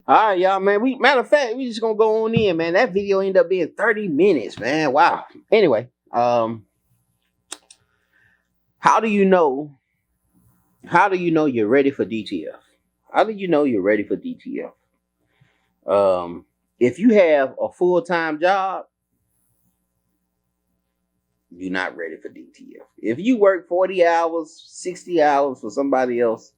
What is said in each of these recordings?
All right, y'all, man. Matter of fact, we just gonna go on in, man. That video ended up being 30 minutes, man. Wow. Anyway, how do you know? How do you know you're ready for DTF? How do you know you're ready for DTF? If you have a full-time job, you're not ready for DTF. If you work 40 hours, 60 hours for somebody else,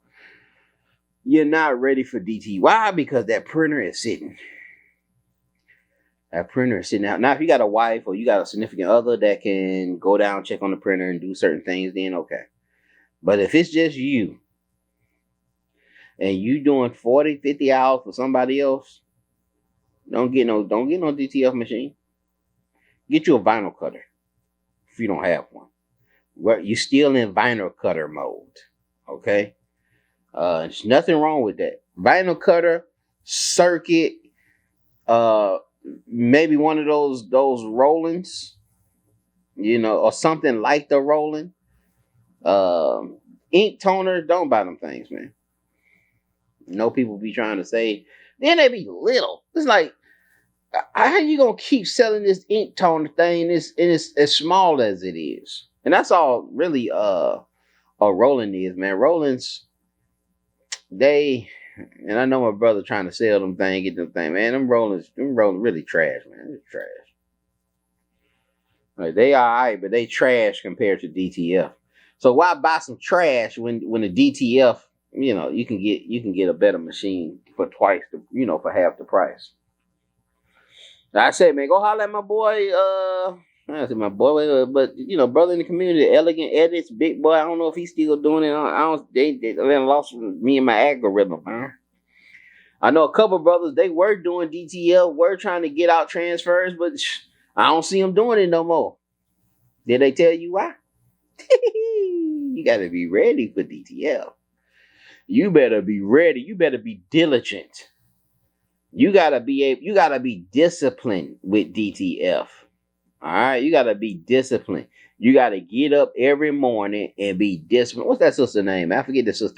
you're not ready for DT. Why? Because that printer is sitting. That printer is sitting out. Now, if you got a wife or you got a significant other that can go down, check on the printer and do certain things, then okay. But if it's just you and you doing 40, 50 hours for somebody else, don't get no DTF machine. Get you a vinyl cutter if you don't have one. You're still in vinyl cutter mode. Okay? There's nothing wrong with that. Vinyl cutter, circuit, maybe one of those Rollins, or something like the Roland. Ink toner, don't buy them things, man. People be trying to say, then they be little. It's like, how you gonna keep selling this ink toner thing and it's as small as it is? And that's all really a Roland is, man. Roland's, and I know my brother trying to sell them thing, get them thing, man. Them Roland really trash, man. It's trash. Like, they all right, but they trash compared to DTF. So why buy some trash when the DTF, you can get a better machine for twice the, for half the price. I say, man, go holler at my boy. I said my boy, but brother in the community, Elegant Edits, big boy. I don't know if he's still doing it. I don't. They lost me and my algorithm, man. I know a couple brothers. They were doing DTL, were trying to get out transfers, but I don't see them doing it no more. Did they tell you why? You got to be ready for DTL. You better be ready. You better be diligent. You gotta be disciplined with DTF. All right, you gotta be disciplined. You gotta get up every morning and be disciplined. What's that sister name? I forget the sister.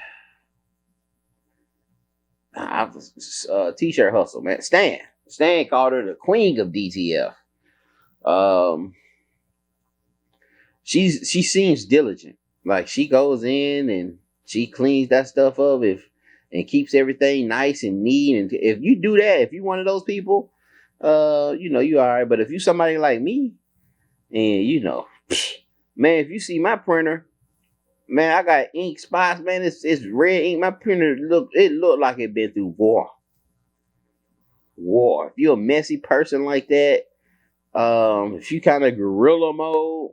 T-shirt hustle, man. Stan called her the queen of DTF. She seems diligent. Like, she goes in and she cleans that stuff up and keeps everything nice and neat. And if you do that, if you're one of those people, you all right. But if you somebody like me, and man, if you see my printer, man, I got ink spots, man. It's red ink. My printer look like it been through war. If you're a messy person like that, if you kind of guerrilla mode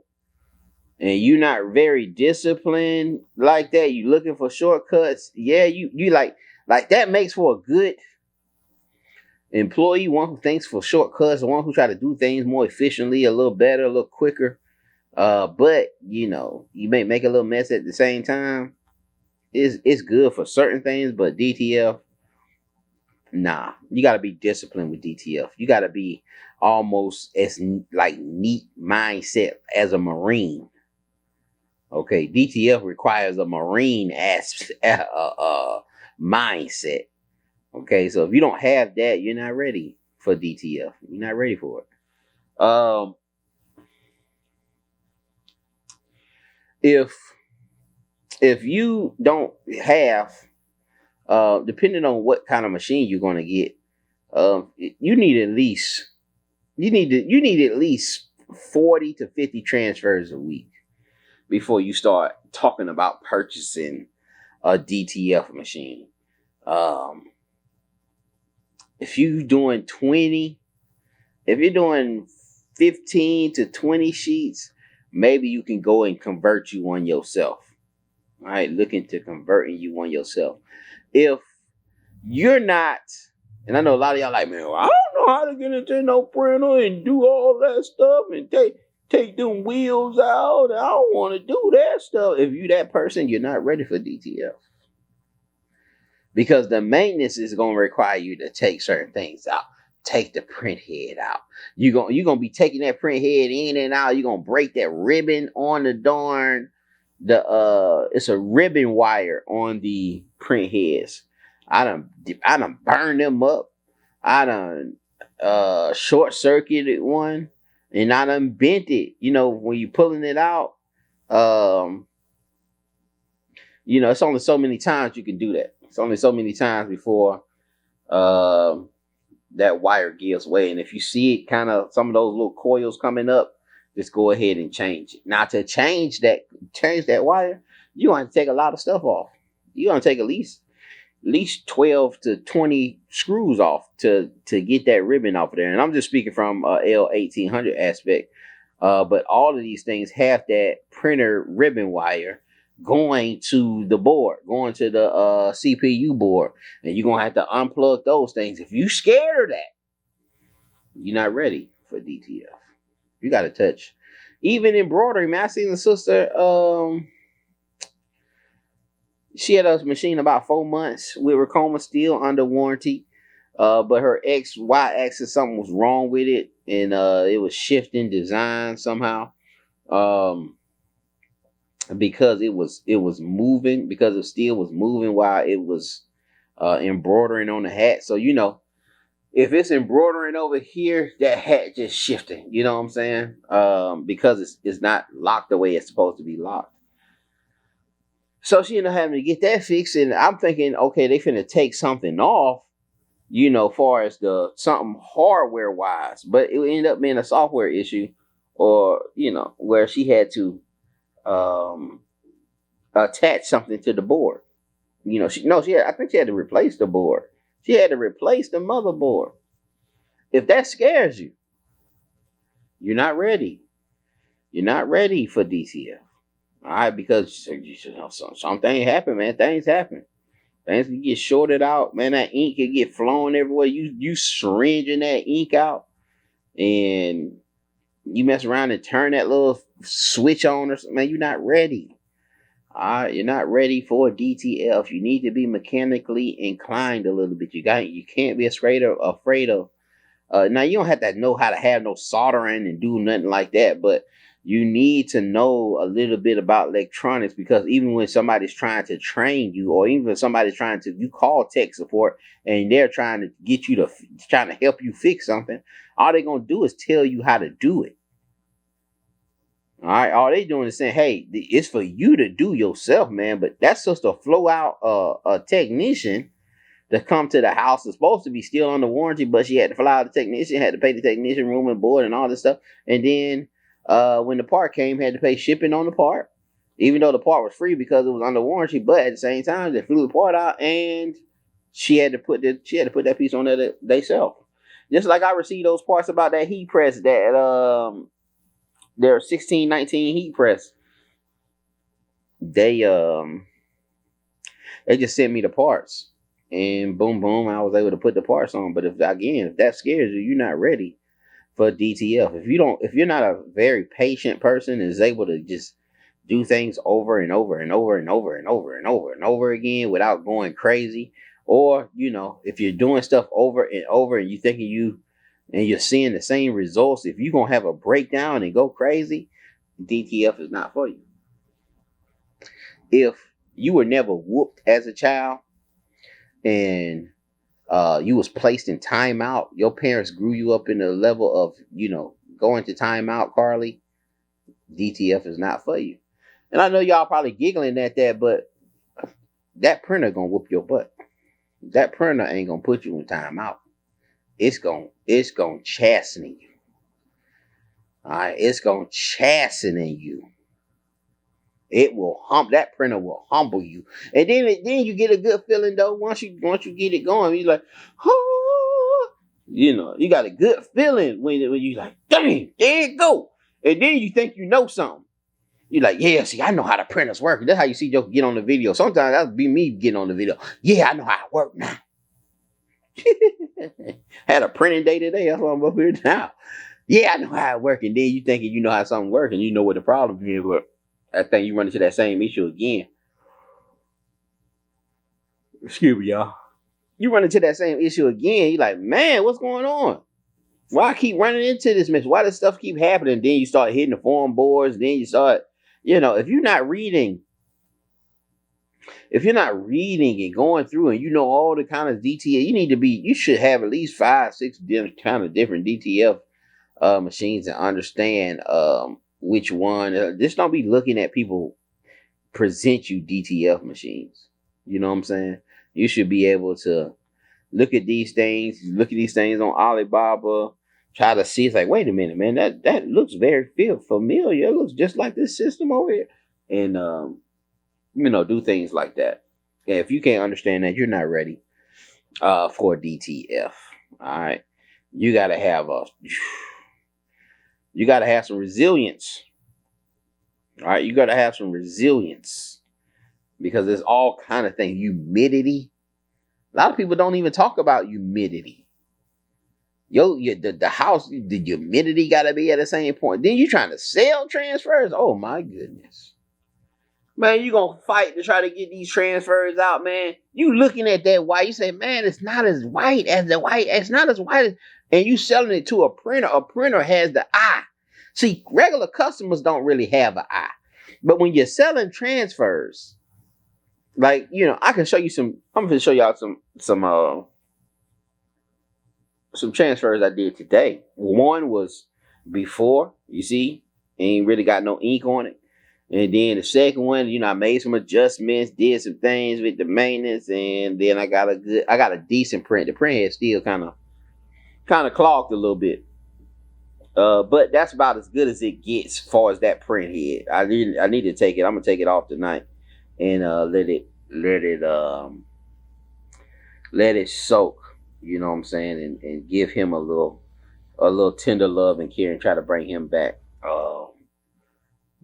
and you're not very disciplined like that, you looking for shortcuts. Yeah, you like that makes for a good employee, one who thinks for shortcuts, one who try to do things more efficiently, a little better, a little quicker. But you may make a little mess at the same time. It's good for certain things, but DTF, nah. You gotta be disciplined with DTF. You gotta be almost as like neat mindset as a Marine. Okay, DTF requires a Marine mindset. Okay, so if you don't have that, you're not ready for DTF. You're not ready for it. If you don't have, depending on what kind of machine you're going to get, you need at least 40 to 50 transfers a week before you start talking about purchasing a DTF machine. If you're doing 15 to 20 sheets, maybe you can go and convert you one yourself. All right, look into converting you one yourself. If you're not, and I know a lot of y'all like, man, I don't know how to get into no printer and do all that stuff and take them wheels out. I don't want to do that stuff. If you that person, you're not ready for DTF. Because the maintenance is going to require you to take certain things out. Take the print head out. You're going to be taking that print head in and out. You're going to break that ribbon on the it's a ribbon wire on the print heads. I done burned them up. I done short circuited one, and I done bent it. You know, when you pulling it out, um, you know, it's only so many times you can do that. It's only so many times before um that wire gives way. And if you see it kind of some of those little coils coming up, just go ahead and change it. Now to change that wire, you want to take a lot of stuff off. You're gonna take at least 12 to 20 screws off to get that ribbon off of there. And I'm just speaking from L1800 aspect. But all of these things have that printer ribbon wire going to the board, going to the CPU board. And you're going to have to unplug those things. If you scared of that, you're not ready for DTF. You got to touch. Even embroidery, man, I seen the sister, she had a machine about 4 months with Racoma still under warranty. But her Y-axis, something was wrong with it, and it was shifting design somehow. Because it was moving, because the steel was moving while it was embroidering on the hat. So you know, if it's embroidering over here, that hat just shifting. You know what I'm saying? Because it's not locked the way it's supposed to be locked. So she ended up having to get that fixed, and I'm thinking, okay, they finna take something off, you know, far as the something hardware wise, but it ended up being a software issue, or you know, where she had to attach something to the board. You know, I think she had to replace the board. She had to replace the motherboard. If that scares you, you're not ready. You're not ready for DTF. All right, because you know, something happen, man. Things happen. Things can get shorted out, man. That ink can get flowing everywhere. You syringing that ink out, and you mess around and turn that little switch on or something. Man, you're not ready. All right, you're not ready for DTF. You need to be mechanically inclined a little bit. You can't be afraid of. Now you don't have to know how to have no soldering and do nothing like that, but you need to know a little bit about electronics, because even when somebody's trying to train you, or even if somebody's you call tech support and they're trying to help you fix something, all they're going to do is tell you how to do it. All right, all they doing is saying, hey, it's for you to do yourself, man. But that's just a flow out a technician to come to the house. Is supposed to be still under warranty, but she had to fly out the technician, had to pay the technician room and board and all this stuff. And then when the part came, had to pay shipping on the part, even though the part was free because it was under warranty. But at the same time, they flew the part out, and she had to put that piece on there themselves. Just like I received those parts about that heat press, that their 1619 heat press. They just sent me the parts, and boom, boom, I was able to put the parts on. But if that scares you, you're not ready for DTF. If you're not a very patient person and is able to just do things over and over and over and over and over and over and over again without going crazy, or you know, if you're doing stuff over and over and you're seeing the same results, if you're gonna have a breakdown and go crazy, DTF is not for you. If you were never whooped as a child and you was placed in timeout, your parents grew you up in the level of, you know, going to timeout, Carly, DTF is not for you. And I know y'all probably giggling at that, but that printer gonna whoop your butt. That printer ain't gonna put you in timeout. It's gonna chasten you. All right, it's gonna chasten you. It will that printer will humble you, and then you get a good feeling though. Once you get it going, you're like, oh, you know, you got a good feeling when you like, dang, there it go, and then you think you know something. You're like, yeah, see, I know how the printers work. That's how you see Joe get on the video. Sometimes that'll be me getting on the video. Yeah, I know how it works now. Had a printing day today. That's why I'm up here now. Yeah, I know how it works, and then you thinking you know how something works, and you know what the problem is, but I think you run into that same issue again. Excuse me, y'all. You run into that same issue again. You're like, man, what's going on? Why I keep running into this mess? Why does stuff keep happening? Then you start hitting the forum boards. Then you start, you know, if you're not reading If you're not reading and going through and you know all the kind of DTF, you should have at least 5, 6 kind of different DTF machines and understand which one. Just don't be looking at people present you DTF machines. You know what I'm saying? You should be able to look at these things on Alibaba, try to see. It's like, wait a minute, man, that looks very familiar. It looks just like this system over here. And do things like that. Yeah, if you can't understand that, you're not ready for DTF. All right. You gotta have some resilience. All right, you gotta have some resilience because there's all kind of things. Humidity. A lot of people don't even talk about humidity. The house, the humidity gotta be at the same point. Then you trying to sell transfers? Oh my goodness. Man, you gonna fight to try to get these transfers out, man. You looking at that white, you say, man, it's not as white as the white. It's not as white as, and you selling it to a printer. A printer has the eye. See, regular customers don't really have an eye. But when you're selling transfers, like, I can show you I'm gonna show y'all some transfers I did today. One was before, you see, ain't really got no ink on it. And then the second one, I made some adjustments, did some things with the maintenance, and then I got a decent print. The print head still kind of clogged a little bit. But that's about as good as it gets as far as that print head. I need to take it. I'm gonna take it off tonight and let it soak. You know what I'm saying, and give him a little tender love and care and try to bring him back.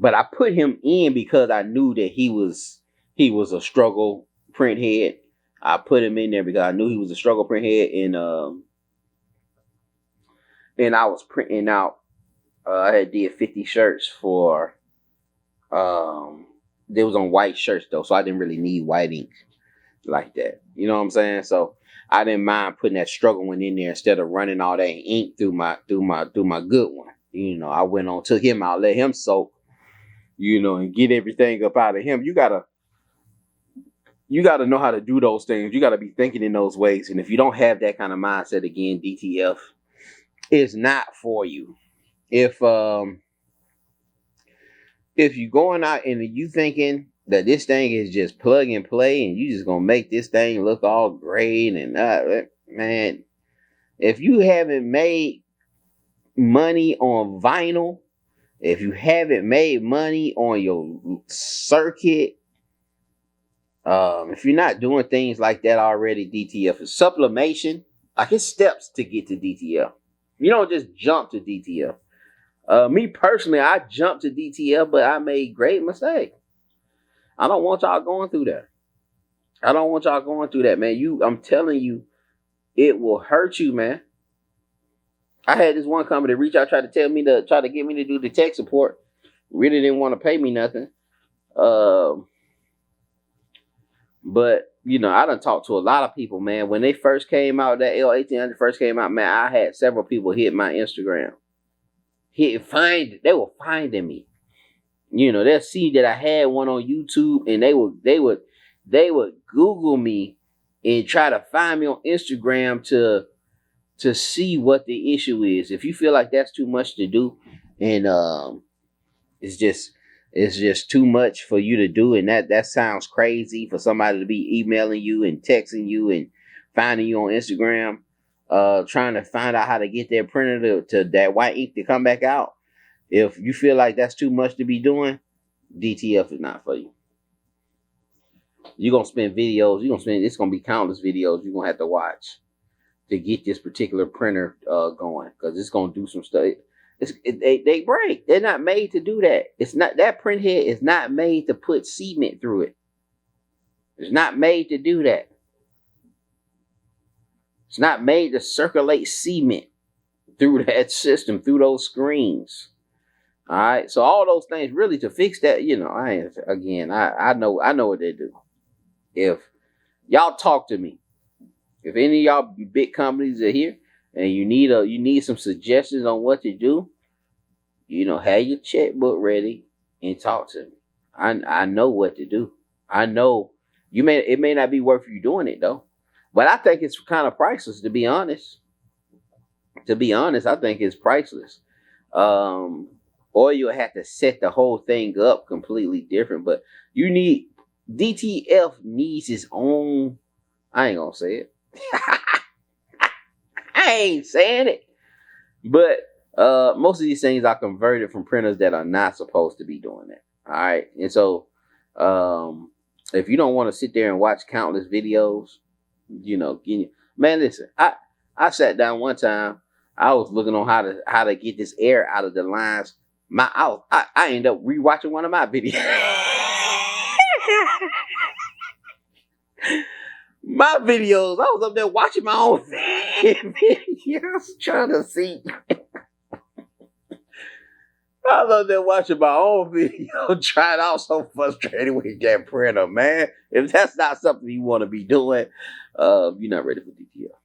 But I put him in because I knew that he was a struggle print head. I put him in there because I knew he was a struggle print head, and I was printing out. I had did 50 shirts for. They was on white shirts though, so I didn't really need white ink like that. You know what I'm saying? So I didn't mind putting that struggle one in there instead of running all that ink through my good one. I went on, took him out, let him soak. And get everything up out of him. You gotta know how to do those things. You gotta be thinking in those ways. And if you don't have that kind of mindset, again, DTF is not for you. If you're going out and you thinking that this thing is just plug and play and you just gonna make this thing look all great and man, if you haven't made money on vinyl, if you haven't made money on your circuit, if you're not doing things like that already, DTF is sublimation. Like, it's steps to get to DTF. You don't just jump to DTF. Me personally, I jumped to DTF, but I made great mistakes. I don't want y'all going through that. Man. I'm telling you, it will hurt you, man. I had this one company reach out, try to get me to do the tech support. Really didn't want to pay me nothing. But I done talked to a lot of people, man. When they first came out, that L1800 first came out, man, I had several people hit my Instagram. They were finding me. They'll see that I had one on YouTube, and they would Google me and try to find me on Instagram to see what the issue is. If you feel like that's too much to do, and it's just too much for you to do, and that sounds crazy for somebody to be emailing you and texting you and finding you on Instagram, trying to find out how to get their printer to that white ink to come back out. If you feel like that's too much to be doing, DTF is not for you. You're gonna spend videos. It's gonna be countless videos you're gonna have to watch to get this particular printer going, because it's gonna do some stuff. They break. They're not made to do that. It's not, that print head is not made to put cement through it. It's not made to do that. It's not made to circulate cement through that system, through those screens. All right. So all those things really to fix that, I know what they do. If y'all talk to me, if any of y'all big companies are here and you need some suggestions on what to do, have your checkbook ready and talk to me. I know what to do. I know It may not be worth you doing it though. But I think it's kind of priceless, to be honest. To be honest, I think it's priceless. Um, or you'll have to set the whole thing up completely different. But you need DTF needs its own. I ain't gonna say it. I ain't saying it. But most of these things are converted from printers that are not supposed to be doing that. All right, and so if you don't want to sit there and watch countless videos, man, listen. I sat down one time. I was looking on how to get this air out of the lines. I ended up rewatching one of my videos. My videos, I was up there watching my own videos, trying to see. I was up there watching my own video, trying out so frustrated with that printer, man. If that's not something you want to be doing, you're not ready for DTF.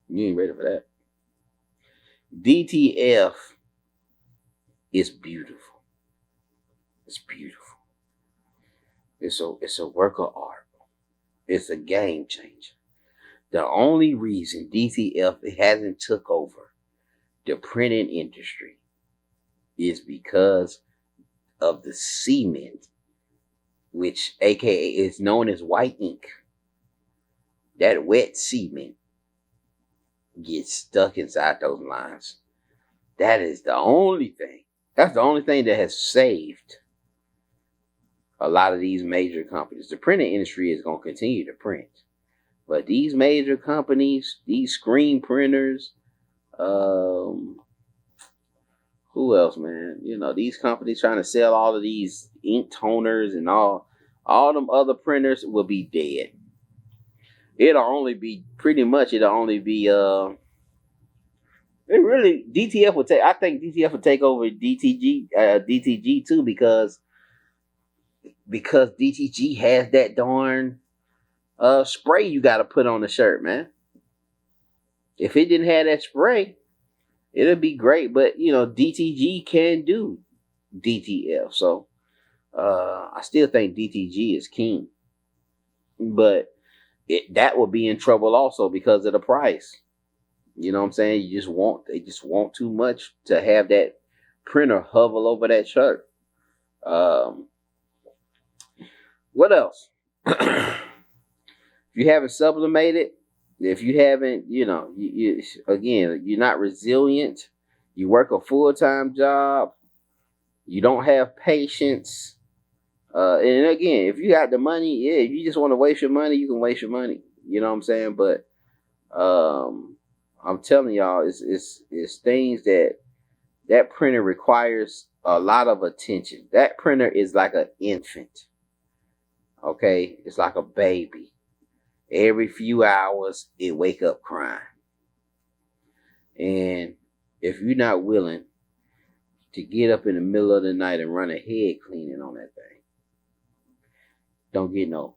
You ain't ready for that. DTF is beautiful. It's beautiful. It's a work of art. It's a game changer. The only reason DTF hasn't took over the printing industry is because of the cement, which aka is known as white ink. That wet cement gets stuck inside those lines. That is the only thing. That's the only thing that has saved a lot of these major companies. The printing industry is going to continue to print. But these major companies, these screen printers, who else, man? These companies trying to sell all of these ink toners and all them other printers will be dead. It'll only be DTF will take. I think DTF will take over DTG too because DTG has that darn spray you got to put on the shirt, man. If it didn't have that spray, it'd be great. But DTG can do DTF, so I still think DTG is king. But that will be in trouble also because of the price. You know what I'm saying? They just want too much to have that printer hover over that shirt. What else? If you haven't sublimated, if you haven't, you're not resilient. You work a full-time job. You don't have patience. And again, if you got the money, if you just want to waste your money, you can waste your money. You know what I'm saying? But I'm telling y'all, it's things that printer requires a lot of attention. That printer is like an infant. Okay? It's like a baby. Every few hours, it wake up crying. And if you're not willing to get up in the middle of the night and run a head cleaning on that thing, don't get no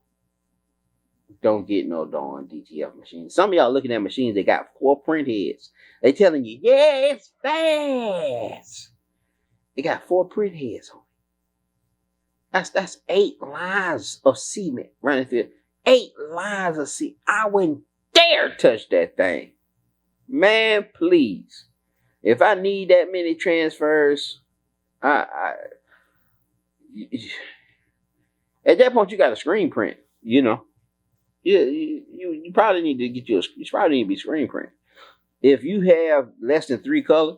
darn DTF machine. Some of y'all looking at machines, they got 4 print heads. They telling you, yeah, it's fast. They got 4 print heads on it. That's 8 lines of cement running through. 8 lines of cement. I wouldn't dare touch that thing. Man, please. If I need that many transfers, at that point you got a screen print, Yeah, you probably need to get you probably need to be screen print. If you have less than 3 colors,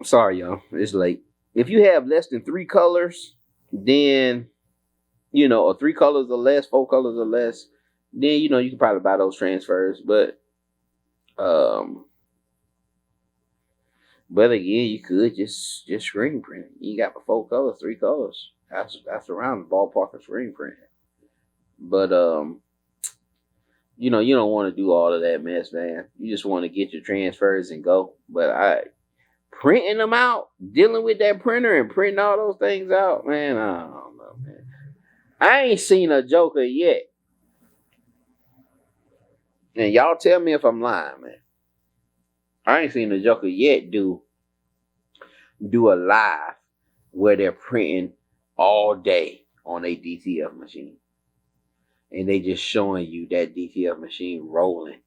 sorry y'all, it's late. If you have less than 3 colors, then or 3 colors or less, 4 colors or less, then you can probably buy those transfers. But again, you could just screen print. You got 4 colors, 3 colors. That's around the ballpark of screen print. But you don't want to do all of that mess, man. You just want to get your transfers and go. But printing them out, dealing with that printer and printing all those things out, man, I don't know, man. I ain't seen a Joker yet. And y'all tell me if I'm lying, man. I ain't seen a Joker yet do a live where they're printing all day on a DTF machine. And they just showing you that DTF machine rolling,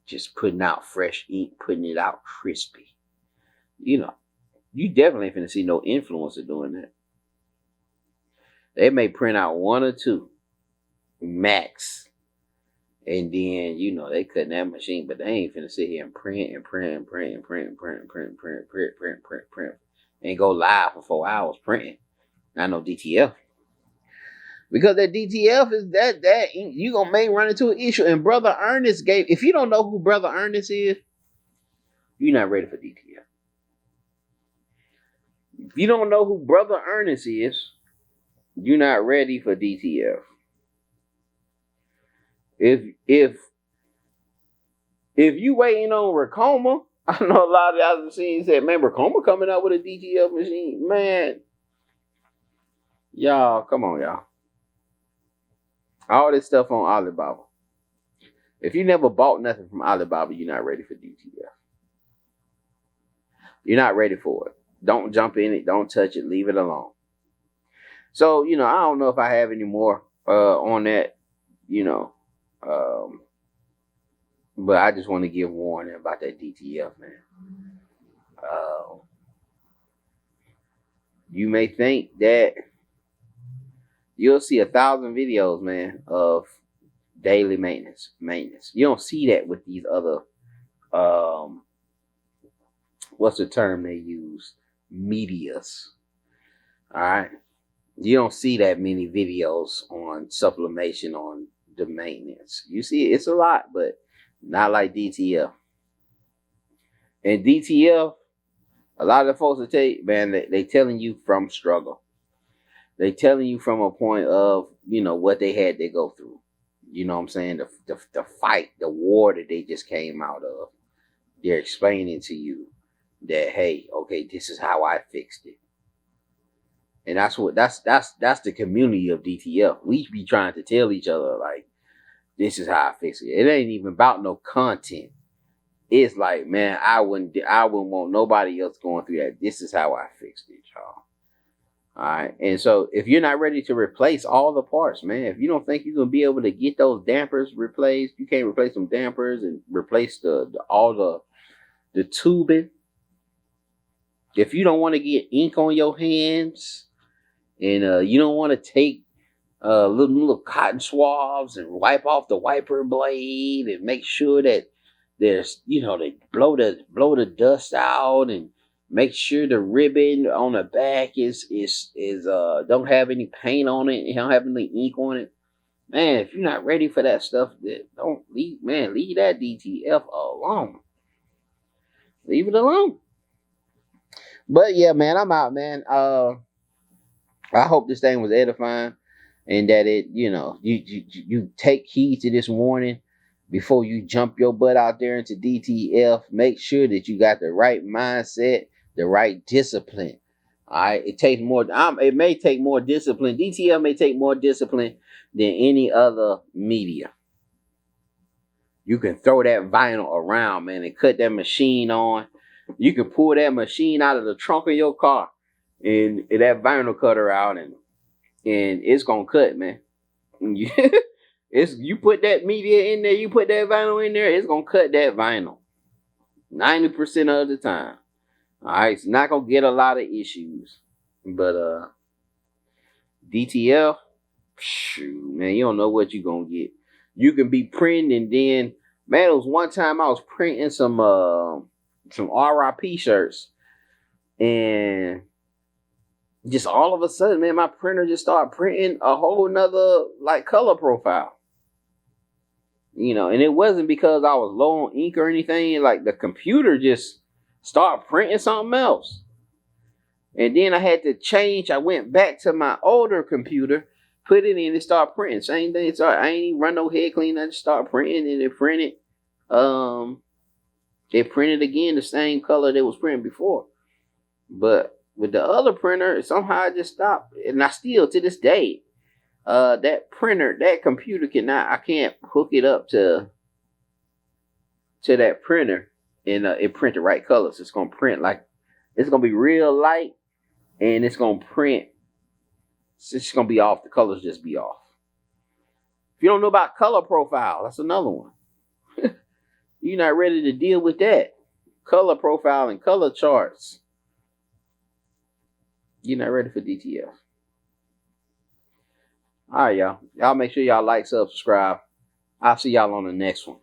just putting out fresh ink, putting it out crispy. You know, you definitely ain't finna see no influencer doing that. They may print out one or two max, and then they cutting that machine, but they ain't finna sit here and print and print and print and print and print and print and print and print and print and print and go live for 4 hours printing. Not no DTF. Because that DTF is that you gonna may run into an issue. And Brother Ernest if you don't know who Brother Ernest is, you're not ready for DTF. If you don't know who Brother Ernest is, you're not ready for DTF. If you waiting on Racoma, I know a lot of y'all have seen said, man, Racoma coming out with a DTF machine. Man, y'all, come on, y'all. All this stuff on Alibaba. If you never bought nothing from Alibaba, you're not ready for DTF. You're not ready for it. Don't jump in it. Don't touch it. Leave it alone. So, I don't know if I have any more on that, but I just want to give warning about that DTF, man. You may think that you'll see 1,000 videos, man, of daily maintenance. You don't see that with these other, what's the term they use? Medias. All right. You don't see that many videos on supplementation on the maintenance. You see, it's a lot, but not like DTF. And DTF, a lot of the folks that tell you, man, they telling you from struggle. They telling you from a point of, what they had to go through. You know what I'm saying? The fight, the war that they just came out of. They're explaining to you that, hey, okay, this is how I fixed it. And that's the community of DTF. We be trying to tell each other, like, this is how I fix it. It ain't even about no content. It's like, man, I wouldn't want nobody else going through that. This is how I fixed it, y'all. All right. And so if you're not ready to replace all the parts, man, if you don't think you're going to be able to get those dampers replaced, you can't replace some dampers and replace all the tubing. If you don't want to get ink on your hands and you don't want to take little cotton swabs and wipe off the wiper blade and make sure that there's, they blow the dust out and make sure the ribbon on the back is don't have any paint on it, don't have any ink on it. Man, if you're not ready for that stuff, don't leave that DTF alone. Leave it alone. But yeah, man, I'm out, man. I hope this thing was edifying and that it, you take heed to this warning before you jump your butt out there into DTF. Make sure that you got the right mindset, the right discipline. All right, it takes more. It may take more discipline. DTF may take more discipline than any other media. You can throw that vinyl around, man, and cut that machine on. You can pull that machine out of the trunk of your car and that vinyl cutter out, and it's gonna cut, man. You put that media in there, you put that vinyl in there, it's gonna cut that vinyl 90% of the time. All right, it's not gonna get a lot of issues, but DTF, shoot, man, you don't know what you're gonna get. You can be printing, and then, man, it was one time I was printing some RIP shirts, and just all of a sudden, man, my printer just started printing a whole nother color profile. And it wasn't because I was low on ink or anything. Like, the computer just started printing something else. And then I had to change. I went back to my older computer, put it in, and started printing. Same thing. I ain't even run no head clean. I just started printing, and it printed. It printed again the same color that was printed before. But with the other printer, somehow I just stopped. And I still, to this day, that computer I can't hook it up to that printer and it print the right colors. It's going to print it's going to be real light, and it's going to print It's just gonna be off. The colors just be off. If you don't know about color profile, that's another one. You're not ready to deal with that. Color profile and color charts. You're not ready for DTF. All right, y'all. Y'all make sure y'all like, subscribe. I'll see y'all on the next one.